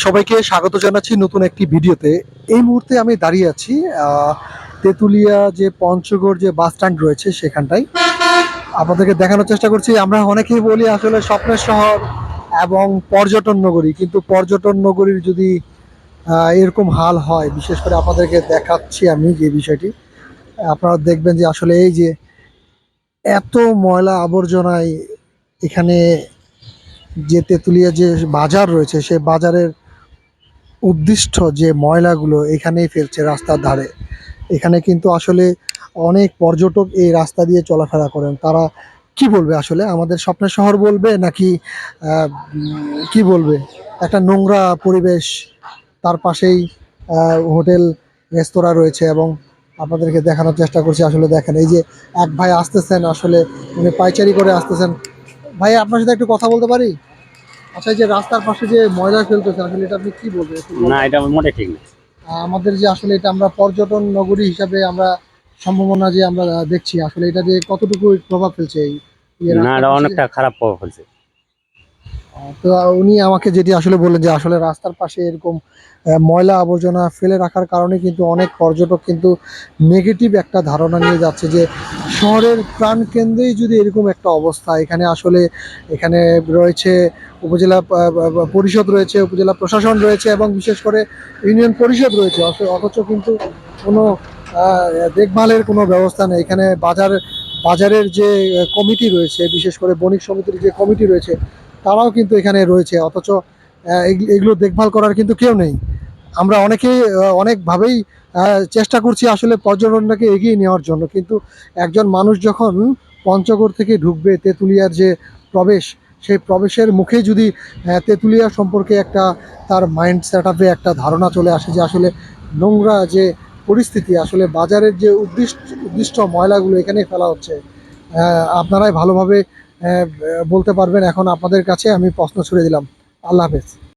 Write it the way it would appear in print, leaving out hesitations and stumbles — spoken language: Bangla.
সবাইকে স্বাগত জানাচ্ছি নতুন একটি ভিডিওতে। এই মুহূর্তে আমি দাঁড়িয়ে আছি তেঁতুলিয়া যে পঞ্চগড় যে বাস স্ট্যান্ড রয়েছে সেখানটায়। আপনাদেরকে দেখানোর চেষ্টা করছি। আমরা অনেকেই বলি আসলে স্বপ্নের শহর এবং পর্যটন নগরী, কিন্তু পর্যটন নগরীর যদি এরকম হাল হয়, বিশেষ করে আপনাদেরকে দেখাচ্ছি আমি যে বিষয়টি। আপনারা দেখবেন যে আসলে এই যে এত ময়লা আবর্জনায় এখানে যে তেঁতুলিয়া যে বাজার রয়েছে, সেই বাজারের উদ্দিষ্ট যে ময়লাগুলো এখানেই ফেলছে রাস্তার ধারে। এখানে কিন্তু আসলে অনেক পর্যটক এই রাস্তা দিয়ে চলাফেরা করেন। তারা কি বলবে আসলে, আমাদের স্বপ্নের শহর বলবে নাকি কি বলবে? একটা নোংরা পরিবেশ, তার পাশেই হোটেল রেস্তোরাঁ রয়েছে। এবং আপনাদেরকে দেখানোর চেষ্টা করছি। আসলে দেখেন, এই যে এক ভাই আসতেছেন, আসলে উনি পাইচারি করে আসতেছেন। ভাই, আপনার সাথে একটু কথা বলতে পারি? আচ্ছা, এই যে রাস্তার পাশে যে ময়লা ফেলতেছেন, আসলে এটা আপনি কি বলবেন একটু না, বলবেন? এটা মোটে ঠিক না। আমাদের যে আসলে এটা আমরা পর্যটন নগরী হিসাবে আমরা সম্ভাবনা যে আমরা দেখছি, আসলে এটা যে কতটুকু প্রভাব ফেলছে এই না, রাস্তার এটা পাশে যে অনেকটা খারাপ প্রভাব ফেলছে। তো উনি আমাকে যেটি আসলে বললেন যে আসলে রাস্তার পাশে এরকম ময়লা আবর্জনা ফেলে রাখার কারণে কিন্তু অনেক পর্যটক কিন্তু নেগেটিভ একটা ধারণা নিয়ে যাচ্ছে যে শহরের প্রাণকেন্দ্রেই যদি এরকম একটা অবস্থা। এখানে আসলে এখানে রয়েছে উপজেলা পরিষদ রয়েছে, উপজেলা প্রশাসন রয়েছে এবং বিশেষ করে ইউনিয়ন পরিষদ রয়েছে, অথচ কিন্তু কোনো দেখভালের কোনো ব্যবস্থা নেই। এখানে বাজারের যে কমিটি রয়েছে, বিশেষ করে বণিক সমিতির যে কমিটি রয়েছে, তারাও কিন্তু এখানে রয়েছে, অথচ এগুলো দেখভাল করার কিন্তু কেউ নেই। আমরা অনেকেই অনেকভাবেই চেষ্টা করছি আসলে পর্যটনটাকে এগিয়ে নেওয়ার জন্য, কিন্তু একজন মানুষ যখন পঞ্চগড় থেকে ঢুকবে, তেঁতুলিয়ার যে প্রবেশ, সেই প্রবেশের মুখে যদি তেঁতুলিয়া সম্পর্কে একটা তার মাইন্ড সেট আপে একটা ধারণা চলে আসে যে আসলে নোংরা যে পরিস্থিতি, আসলে বাজারের যে উদ্দিষ্ট ময়লাগুলো এখানে ফেলা হচ্ছে, আপনারাই ভালোভাবে বলতে পারবেন। এখন আপনাদের কাছে আমি প্রশ্ন ছুড়ে দিলাম। আল্লাহ হাফেজ।